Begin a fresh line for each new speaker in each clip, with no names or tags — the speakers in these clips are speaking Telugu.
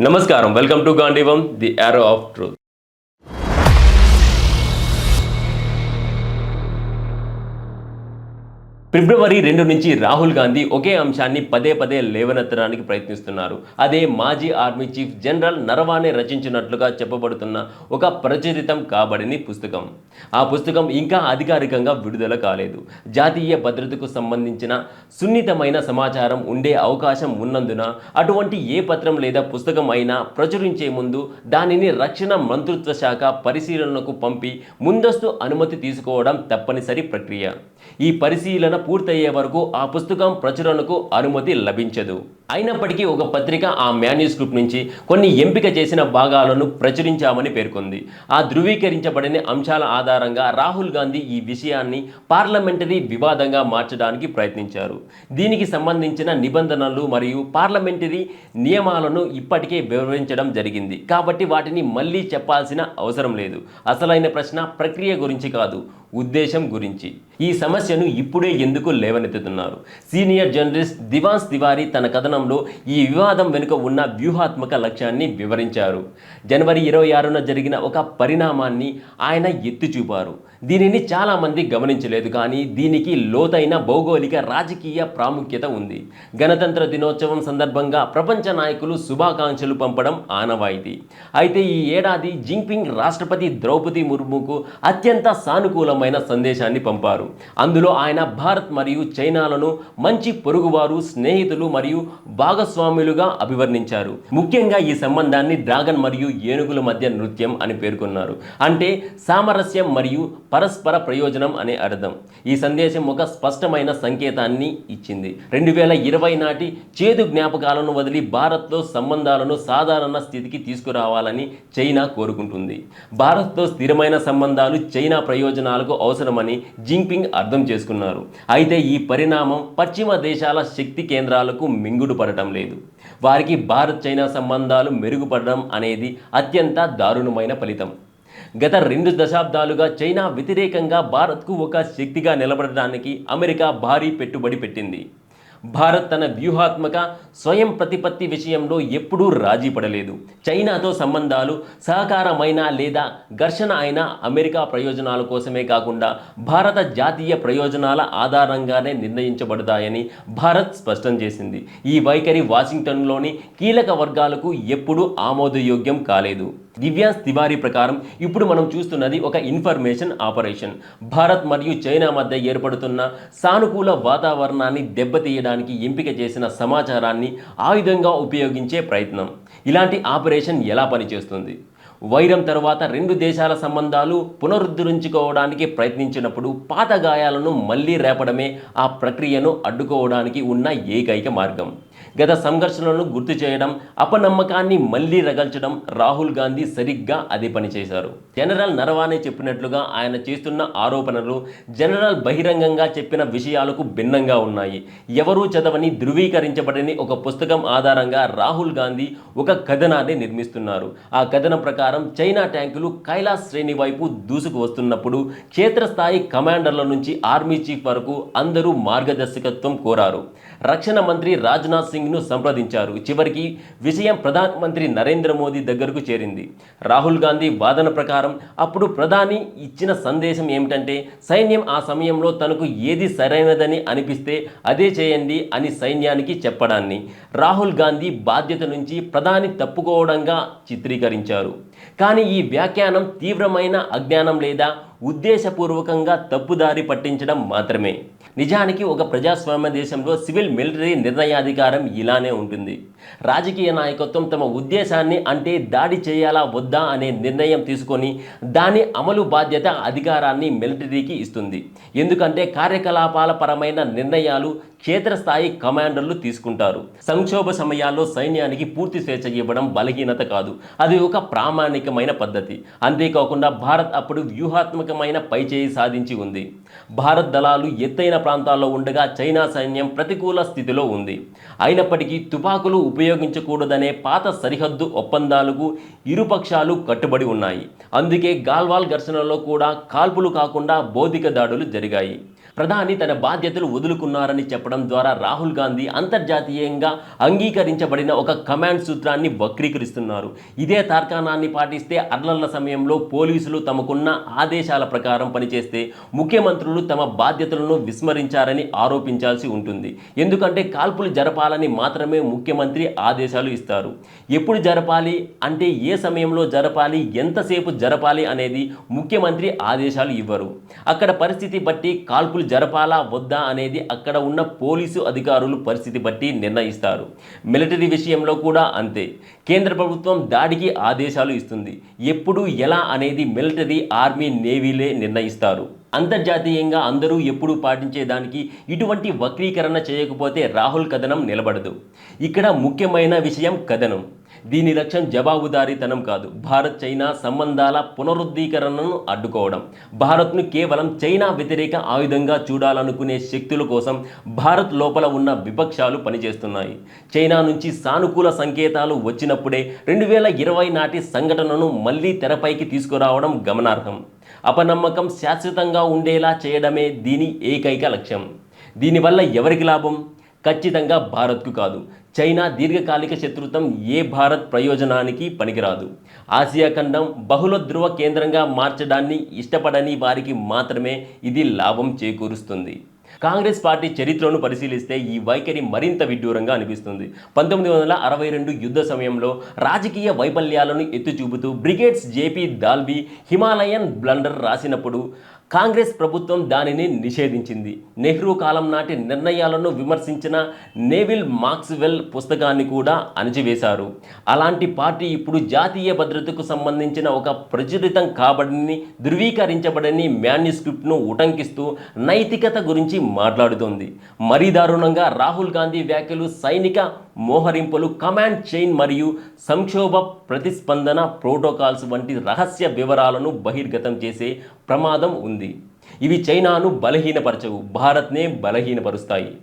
నమస్కారం, welcome to Gandeevam the arrow of truth. February 2 నుంచి రాహుల్ గాంధీ ఒకే అంశాన్ని పదే పదే లేవనెత్తడానికి ప్రయత్నిస్తున్నారు. అదే మాజీ ఆర్మీ చీఫ్ జనరల్ నరవానే రచించినట్లుగా చెప్పబడుతున్న ఒక ప్రచురితం కాబడిన పుస్తకం. ఆ పుస్తకం ఇంకా అధికారికంగా విడుదల కాలేదు. జాతీయ భద్రతకు సంబంధించిన సున్నితమైన సమాచారం ఉండే అవకాశం ఉన్నందున అటువంటి ఏ పత్రం లేదా పుస్తకం అయినా ప్రచురించే ముందు దానిని రక్షణ మంత్రిత్వ శాఖ పరిశీలనకు పంపి ముందస్తు అనుమతి తీసుకోవడం తప్పనిసరి ప్రక్రియ. ఈ పరిశీలన పూర్తయ్యే వరకు ఆ పుస్తకం ప్రచురణకు అనుమతి లభించదు. అయినప్పటికీ ఒక పత్రిక ఆ మాన్యుస్క్రిప్ట్ నుంచి కొన్ని ఎంపిక చేసిన భాగాలను ప్రచురించామని పేర్కొంది. ఆ ధృవీకరించబడిన అంశాల ఆధారంగా రాహుల్ గాంధీ ఈ విషయాన్ని పార్లమెంటరీ వివాదంగా మార్చడానికి ప్రయత్నించారు. దీనికి సంబంధించిన నిబంధనలు మరియు పార్లమెంటరీ నియమాలను ఇప్పటికే వివరించడం జరిగింది కాబట్టి వాటిని మళ్ళీ చెప్పాల్సిన అవసరం లేదు. అసలైన ప్రశ్న ప్రక్రియ గురించి కాదు, ఉద్దేశం గురించి. ఈ సమస్యను ఇప్పుడే ఎందుకు లేవనెత్తుతున్నారు? సీనియర్ జర్నలిస్ట్ దివాన్స్ తివారీ తన కథనంలో ఈ వివాదం వెనుక ఉన్న వ్యూహాత్మక లక్ష్యాన్ని వివరించారు. జనవరి 26న జరిగిన ఒక పరిణామాన్ని ఆయన ఎత్తి చూపారు. దీనిని చాలామంది గమనించలేదు, కానీ దీనికి లోతైన భౌగోళిక రాజకీయ ప్రాముఖ్యత ఉంది. గణతంత్ర దినోత్సవం సందర్భంగా ప్రపంచ నాయకులు శుభాకాంక్షలు పంపడం ఆనవాయితీ. అయితే ఈ ఏడాది జిన్పింగ్ రాష్ట్రపతి ద్రౌపది ముర్ముకు అత్యంత సానుకూలమైన సందేశాన్ని పంపారు. అందులో ఆయన భారత్ మరియు చైనాలను మంచి పొరుగువారు, స్నేహితులు మరియు భాగస్వాములుగా అభివర్ణించారు. ముఖ్యంగా ఈ సంబంధాన్ని డ్రాగన్ మరియు ఏనుగుల మధ్య నృత్యం అని పేర్కొన్నారు. అంటే సామరస్యం మరియు పరస్పర ప్రయోజనం అనే అర్థం. ఈ సందేశం ఒక స్పష్టమైన సంకేతాన్ని ఇచ్చింది. 2020 నాటి చేదు జ్ఞాపకాలను వదిలి భారత్తో సంబంధాలను సాధారణ స్థితికి తీసుకురావాలని చైనా కోరుకుంటుంది. భారత్తో స్థిరమైన సంబంధాలు చైనా ప్రయోజనాలకు అవసరమని జిన్పింగ్ అర్థం చేసుకున్నారు. అయితే ఈ పరిణామం పశ్చిమ దేశాల శక్తి కేంద్రాలకు మింగుడు పడటం లేదు. వారికి భారత్ చైనా సంబంధాలు మెరుగుపడడం అనేది అత్యంత దారుణమైన ఫలితం. గత 2 దశాబ్దాలుగా చైనా వ్యతిరేకంగా భారత్కు ఒక శక్తిగా నిలబడడానికి అమెరికా భారీ పెట్టుబడి పెట్టింది. భారత్ తన వ్యూహాత్మక స్వయం ప్రతిపత్తి విషయంలో ఎప్పుడూ రాజీ పడలేదు. చైనాతో సంబంధాలు సహకారమైన లేదా ఘర్షణ అయినా అమెరికా ప్రయోజనాల కోసమే కాకుండా భారత జాతీయ ప్రయోజనాల ఆధారంగానే నిర్ణయించబడతాయని భారత్ స్పష్టం చేసింది. ఈ వైఖరి వాషింగ్టన్లోని కీలక వర్గాలకు ఎప్పుడూ ఆమోదయోగ్యం కాలేదు. దివ్యాన్స్ తివారీ ప్రకారం ఇప్పుడు మనం చూస్తున్నది ఒక ఇన్ఫర్మేషన్ ఆపరేషన్. భారత్ మరియు చైనా మధ్య ఏర్పడుతున్న సానుకూల వాతావరణాన్ని దెబ్బతీయడానికి ఎంపిక చేసిన సమాచారాన్ని ఆయుధంగా ఉపయోగించే ప్రయత్నం. ఇలాంటి ఆపరేషన్ ఎలా పనిచేస్తుంది? వైరం తర్వాత 2 దేశాల సంబంధాలు పునరుద్ధరించుకోవడానికి ప్రయత్నించినప్పుడు పాత గాయాలను మళ్ళీ రేపడమే ఆ ప్రక్రియను అడ్డుకోవడానికి ఉన్న ఏకైక మార్గం. గత సంఘర్షణలను గుర్తు చేయడం, అపనమ్మకాన్ని మళ్ళీ రగల్చడం. రాహుల్ గాంధీ సరిగ్గా అదే పని చేశారు. జనరల్ నరవానే చెప్పినట్లుగా ఆయన చేస్తున్న ఆరోపణలు జనరల్ బహిరంగంగా చెప్పిన విషయాలకు భిన్నంగా ఉన్నాయి. ఎవరూ చదవని ధృవీకరించబడని ఒక పుస్తకం ఆధారంగా రాహుల్ గాంధీ ఒక కథనాన్ని నిర్మిస్తున్నారు. ఆ కథనం ప్రకారం చైనా ట్యాంకులు కైలాస్ శ్రేణి వైపు దూసుకు వస్తున్నప్పుడు క్షేత్రస్థాయి కమాండర్ల నుంచి ఆర్మీ చీఫ్ వరకు అందరూ మార్గదర్శకత్వం కోరారు. రక్షణ మంత్రి రాజ్నాథ్ సింగ్ను సంప్రదించారు. చివరికి విషయం ప్రధానమంత్రి నరేంద్ర మోదీ దగ్గరకు చేరింది. రాహుల్ గాంధీ వాదన ప్రకారం అప్పుడు ప్రధాని ఇచ్చిన సందేశం ఏమిటంటే, సైన్యం ఆ సమయంలో తనకు ఏది సరైనదని అనిపిస్తే అదే చేయండి అని సైన్యానికి చెప్పడాన్ని రాహుల్ గాంధీ బాధ్యత నుంచి ప్రధాని తప్పుకోవడంగా చిత్రీకరించారు. కానీ ఈ వ్యాఖ్యానం తీవ్రమైన అజ్ఞానం లేదా ఉద్దేశపూర్వకంగా తప్పుదారి పట్టించడం మాత్రమే. నిజానికి ఒక ప్రజాస్వామ్య దేశంలో సివిల్ మిలిటరీ నిర్ణయాధికారం ఇలానే ఉంటుంది. రాజకీయ నాయకత్వం తమ ఉద్దేశాన్ని, అంటే దాడి చేయాలా వద్దా అనే నిర్ణయం తీసుకొని దాని అమలు బాధ్యత అధికారాన్ని మిలిటరీకి ఇస్తుంది. ఎందుకంటే కార్యకలాపాల పరమైన నిర్ణయాలు క్షేత్రస్థాయి కమాండర్లు తీసుకుంటారు. సంక్షోభ సమయాల్లో సైన్యానికి పూర్తి స్వేచ్ఛ ఇవ్వడం బలహీనత కాదు, అది ఒక ప్రామాణికమైన పద్ధతి. అంతేకాకుండా భారత్ అప్పుడు వ్యూహాత్మకమైన పైచేయి సాధించి ఉంది. భారత్ దళాలు ఎత్తైన ప్రాంతాల్లో ఉండగా చైనా సైన్యం ప్రతికూల స్థితిలో ఉంది. అయినప్పటికీ తుపాకులు ఉపయోగించకూడదనే పాత సరిహద్దు ఒప్పందాలకు ఇరుపక్షాలు కట్టుబడి ఉన్నాయి. అందుకే గాల్వాన్ ఘర్షణలో కూడా కాల్పులు కాకుండా భౌతిక దాడులు జరిగాయి. ప్రధాని తన బాధ్యతలు వదులుకున్నారని చెప్పడం ద్వారా రాహుల్ గాంధీ అంతర్జాతీయంగా అంగీకరించబడిన ఒక కమాండ్ సూత్రాన్ని వక్రీకరిస్తున్నారు. ఇదే తర్కాణాన్ని పాటిస్తే అర్లర్ల సమయంలో పోలీసులు తమకున్న ఆదేశాల ప్రకారం పనిచేస్తే ముఖ్యమంత్రులు తమ బాధ్యతలను విస్మరించారని ఆరోపించాల్సి ఉంటుంది. ఎందుకంటే కాల్పులు జరపాలని మాత్రమే ముఖ్యమంత్రి ఆదేశాలు ఇస్తారు. ఎప్పుడు జరపాలి అంటే ఏ సమయంలో జరపాలి, ఎంతసేపు జరపాలి అనేది ముఖ్యమంత్రి ఆదేశాలు ఇవ్వరు. అక్కడ పరిస్థితి బట్టి కాల్పులు జరపాలా వద్దా అనేది అక్కడ ఉన్న పోలీసు అధికారులు పరిస్థితి బట్టి నిర్ణయిస్తారు. మిలిటరీ విషయంలో కూడా అంతే. కేంద్ర ప్రభుత్వం దాడికి ఆదేశాలు ఇస్తుంది. ఎప్పుడు ఎలా అనేది మిలిటరీ, ఆర్మీ, నేవీలే నిర్ణయిస్తారు. అంతర్జాతీయంగా అందరూ ఎప్పుడూ పాటించేదానికి ఇటువంటి వక్రీకరణ చేయకపోతే రాహుల్ కథనం నిలబడదు. ఇక్కడ ముఖ్యమైన విషయం కథనం. దీని లక్ష్యం జవాబుదారీతనం కాదు, భారత్ చైనా సంబంధాల పునరుద్ధీకరణను అడ్డుకోవడం. భారత్ను కేవలం చైనా వ్యతిరేక ఆయుధంగా చూడాలనుకునే శక్తుల కోసం భారత్ లోపల ఉన్న విపక్షాలు పనిచేస్తున్నాయి. చైనా నుంచి సానుకూల సంకేతాలు వచ్చినప్పుడే 2020 నాటి సంఘటనను మళ్ళీ తెరపైకి తీసుకురావడం గమనార్హం. అపనమ్మకం శాశ్వతంగా ఉండేలా చేయడమే దీని ఏకైక లక్ష్యం. దీనివల్ల ఎవరికి లాభం? ఖచ్చితంగా భారత్కు కాదు. చైనా దీర్ఘకాలిక శత్రుత్వం ఏ భారత్ ప్రయోజనానికి పనికిరాదు. ఆసియా ఖండం బహుళ ధ్రువ కేంద్రంగా మార్చడాన్ని ఇష్టపడని వారికి మాత్రమే ఇది లాభం చేకూరుస్తుంది. కాంగ్రెస్ పార్టీ చరిత్రను పరిశీలిస్తే ఈ వైఖరి మరింత విడ్డూరంగా అనిపిస్తుంది. 1962 యుద్ధ సమయంలో రాజకీయ వైఫల్యాలను ఎత్తుచూపుతూ బ్రిగేడ్స్ జేపీ దాల్బీ హిమాలయన్ బ్లండర్ రాసినప్పుడు కాంగ్రెస్ ప్రభుత్వం దానిని నిషేధించింది. నెహ్రూ కాలం నాటి నిర్ణయాలను విమర్శించిన నేవిల్ మాక్స్వెల్ పుస్తకాన్ని కూడా అణచివేశారు. అలాంటి పార్టీ ఇప్పుడు జాతీయ భద్రతకు సంబంధించిన ఒక ప్రచురితం కాబడని, ధృవీకరించబడని మ్యాన్యుస్క్రిప్ట్ను ఉటంకిస్తూ నైతికత గురించి మాట్లాడుతోంది. మరీ దారుణంగా రాహుల్ గాంధీ వ్యాఖ్యలు సైనిక మోహరింపులు, కమాండ్ చైన్ మరియు సంక్షోభ ప్రతిస్పందన ప్రోటోకాల్స్ వంటి రహస్య వివరాలను బహిర్గతం చేసే ప్రమాదం ఉంది. ఇవి చైనాను బలహీనపరచవు, భారత్నే బలహీనపరుస్తాయి.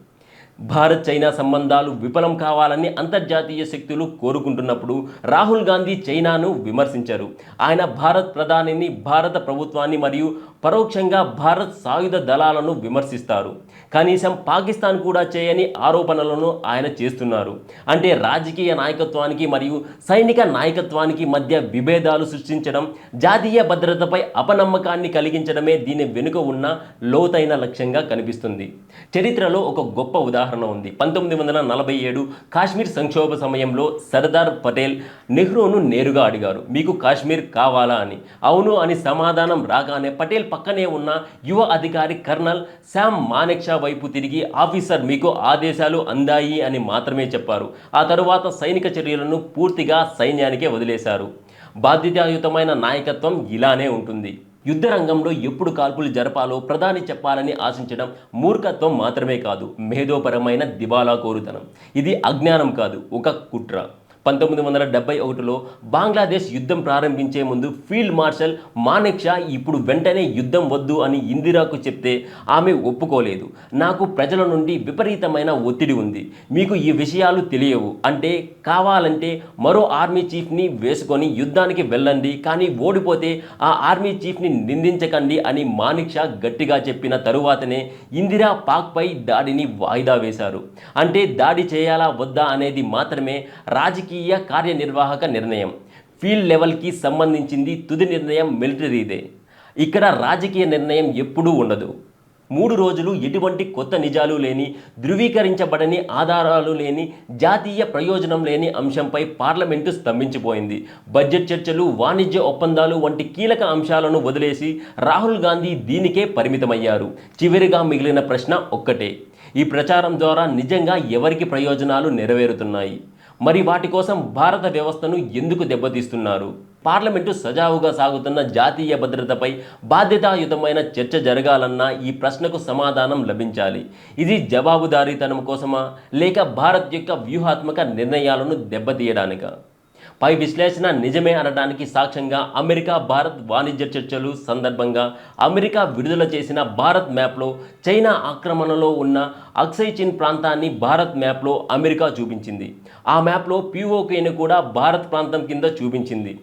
భారత్ చైనా సంబంధాలు విఫలం కావాలని అంతర్జాతీయ శక్తులు కోరుకుంటున్నప్పుడు రాహుల్ గాంధీ చైనాను విమర్శించరు. ఆయన భారత్ ప్రధానిని, భారత ప్రభుత్వాన్ని మరియు పరోక్షంగా భారత్ సాయుధ దళాలను విమర్శిస్తారు. కనీసం పాకిస్తాన్ కూడా చేయని ఆరోపణలను ఆయన చేస్తున్నారు. అంటే రాజకీయ నాయకత్వానికి మరియు సైనిక నాయకత్వానికి మధ్య విభేదాలు సృష్టించడం, జాతీయ భద్రతపై అపనమ్మకాన్ని కలిగించడమే దీని వెనుక ఉన్న లోతైన లక్ష్యంగా కనిపిస్తుంది. చరిత్రలో ఒక గొప్ప ఉదాహరణ ఉంది. 1947 కాశ్మీర్ సంక్షోభ సమయంలో సర్దార్ పటేల్ నెహ్రూను నేరుగా అడిగారు, మీకు కాశ్మీర్ కావాలా అని. అవును అని సమాధానం రాగానే పటేల్ పక్కనే ఉన్న యువ అధికారి కర్నల్ శామ్ మానెక్షా వైపు తిరిగి, ఆఫీసర్ మీకు ఆదేశాలు అందాయి అని మాత్రమే చెప్పారు. ఆ తరువాత సైనిక చర్యలను పూర్తిగా సైన్యానికే వదిలేశారు. బాధ్యతాయుతమైన నాయకత్వం ఇలానే ఉంటుంది. యుద్ధ రంగంలో ఎప్పుడు కాల్పులు జరపాలో ప్రధాని చెప్పాలని ఆశించడం మూర్ఖత్వం మాత్రమే కాదు, మేధోపరమైన దివాలాకోరుతనం. ఇది అజ్ఞానం కాదు, ఒక కుట్ర. 1971లో బంగ్లాదేశ్ యుద్ధం ప్రారంభించే ముందు ఫీల్డ్ మార్షల్ మానెక్షా ఇప్పుడు వెంటనే యుద్ధం వద్దు అని ఇందిరాకు చెప్తే ఆమె ఒప్పుకోలేదు. నాకు ప్రజల నుండి విపరీతమైన ఒత్తిడి ఉంది, మీకు ఈ విషయాలు తెలియవు అంటే కావాలంటే మరో ఆర్మీ చీఫ్ని వేసుకొని యుద్ధానికి వెళ్ళండి, కానీ ఓడిపోతే ఆ ఆర్మీ చీఫ్ని నిందించకండి అని మానెక్షా గట్టిగా చెప్పిన తరువాతనే ఇందిరా పాక్పై దాడిని వాయిదా వేశారు. అంటే దాడి చేయాలా వద్దా అనేది మాత్రమే రాజకీయ కార్యనిర్వాహక నిర్ణయం. ఫీల్డ్ లెవెల్కి సంబంధించింది తుది నిర్ణయం మిలిటరీదే. ఇక్కడ రాజకీయ నిర్ణయం ఎప్పుడూ ఉండదు. 3 రోజులు ఎటువంటి కొత్త నిజాలు లేని, ధృవీకరించబడని ఆధారాలు లేని, జాతీయ ప్రయోజనం లేని అంశంపై పార్లమెంటు స్తంభించిపోయింది. బడ్జెట్ చర్చలు, వాణిజ్య ఒప్పందాలు వంటి కీలక అంశాలను వదిలేసి రాహుల్ గాంధీ దీనికే పరిమితమయ్యారు. చివరిగా మిగిలిన ప్రశ్న ఒక్కటే, ఈ ప్రచారం ద్వారా నిజంగా ఎవరికి ప్రయోజనాలు నెరవేరుతున్నాయి? మరి వాటి కోసం భారత వ్యవస్థను ఎందుకు దెబ్బతీస్తున్నారు? పార్లమెంటు సజావుగా సాగుతున్న జాతీయ భద్రతపై బాధ్యతాయుతమైన చర్చ జరగాలన్నా ఈ ప్రశ్నకు సమాధానం లభించాలి. ఇది జవాబుదారీతనం కోసమా, లేక భారత్ యొక్క వ్యూహాత్మక నిర్ణయాలను దెబ్బతీయడానికా? పై విశ్లేషణ నిజమే అనడానికి సాక్ష్యంగా అమెరికా భారత్ వాణిజ్య చర్చలు సందర్భంగా అమెరికా విడుదల చేసిన భారత్ మ్యాప్లో చైనా ఆక్రమణలో ఉన్న అక్సై చిన్ ప్రాంతాన్ని భారత్ మ్యాప్లో అమెరికా చూపించింది. ఆ మ్యాప్లో పీఓకేను కూడా భారత్ ప్రాంతం కింద చూపించింది.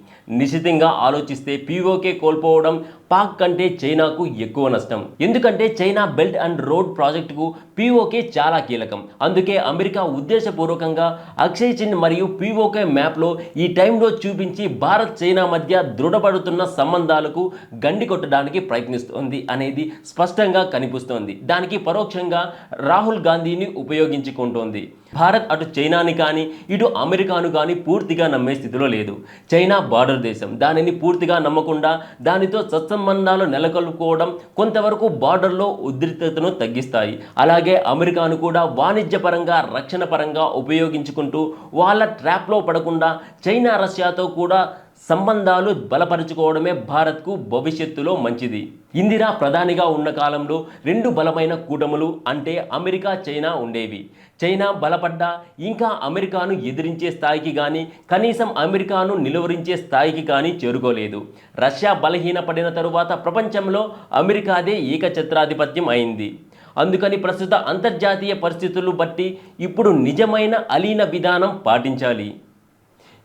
నిశితంగా ఆలోచిస్తే పీఓకే కోల్పోవడం పాక్ కంటే చైనాకు ఎక్కువ నష్టం. ఎందుకంటే చైనా బెల్ట్ అండ్ రోడ్ ప్రాజెక్టుకు పీఓకే చాలా కీలకం. అందుకే అమెరికా ఉద్దేశపూర్వకంగా అక్షయ్ చిన్ మరియు పీఓకే మ్యాప్లో ఈ టైంలో చూపించి భారత్ చైనా మధ్య దృఢపడుతున్న సంబంధాలకు గండి కొట్టడానికి ప్రయత్నిస్తోంది అనేది స్పష్టంగా కనిపిస్తోంది. దానికి పరోక్షంగా రాహుల్ గాంధీని ఉపయోగించుకుంటోంది. భారత్ అటు చైనాని కానీ ఇటు అమెరికాను కానీ పూర్తిగా నమ్మే స్థితిలో లేదు. చైనా బార్డర్ దేశం. దానిని పూర్తిగా నమ్మకుండా దానితో సత్సంబంధాలు నెలకొల్పుకోవడం కొంతవరకు బార్డర్లో ఉద్రిక్తతను తగ్గిస్తాయి. అలాగే అమెరికాను కూడా వాణిజ్యపరంగా రక్షణ పరంగా ఉపయోగించుకుంటూ వాళ్ళ ట్రాప్లో పడకుండా చైనా రష్యాతో కూడా సంబంధాలు బలపరుచుకోవడమే భారత్కు భవిష్యత్తులో మంచిది. ఇందిరా ప్రధానిగా ఉన్న కాలంలో రెండు బలమైన కూటములు అంటే అమెరికా చైనా ఉండేవి. చైనా బలపడ్డా ఇంకా అమెరికాను ఎదిరించే స్థాయికి కానీ కనీసం అమెరికాను నిలువరించే స్థాయికి కానీ చేరుకోలేదు. రష్యా బలహీనపడిన తరువాత ప్రపంచంలో అమెరికాదే ఏకఛత్రాధిపత్యం అయింది. అందుకని ప్రస్తుత అంతర్జాతీయ పరిస్థితులు బట్టి ఇప్పుడు నిజమైన అలీన విధానం పాటించాలి.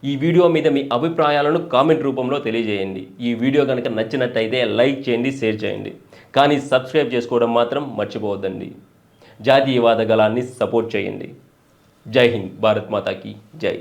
ఈ వీడియో మీద మీ అభిప్రాయాలను కామెంట్ రూపంలో తెలియజేయండి. ఈ వీడియో కనుక నచ్చినట్టయితే లైక్ చేయండి, షేర్ చేయండి. కానీ సబ్స్క్రైబ్ చేసుకోవడం మాత్రం మర్చిపోవద్దండి. జాతీయవాద గళాన్ని సపోర్ట్ చేయండి. జై హింద్. భారత్ మాతాకి జై.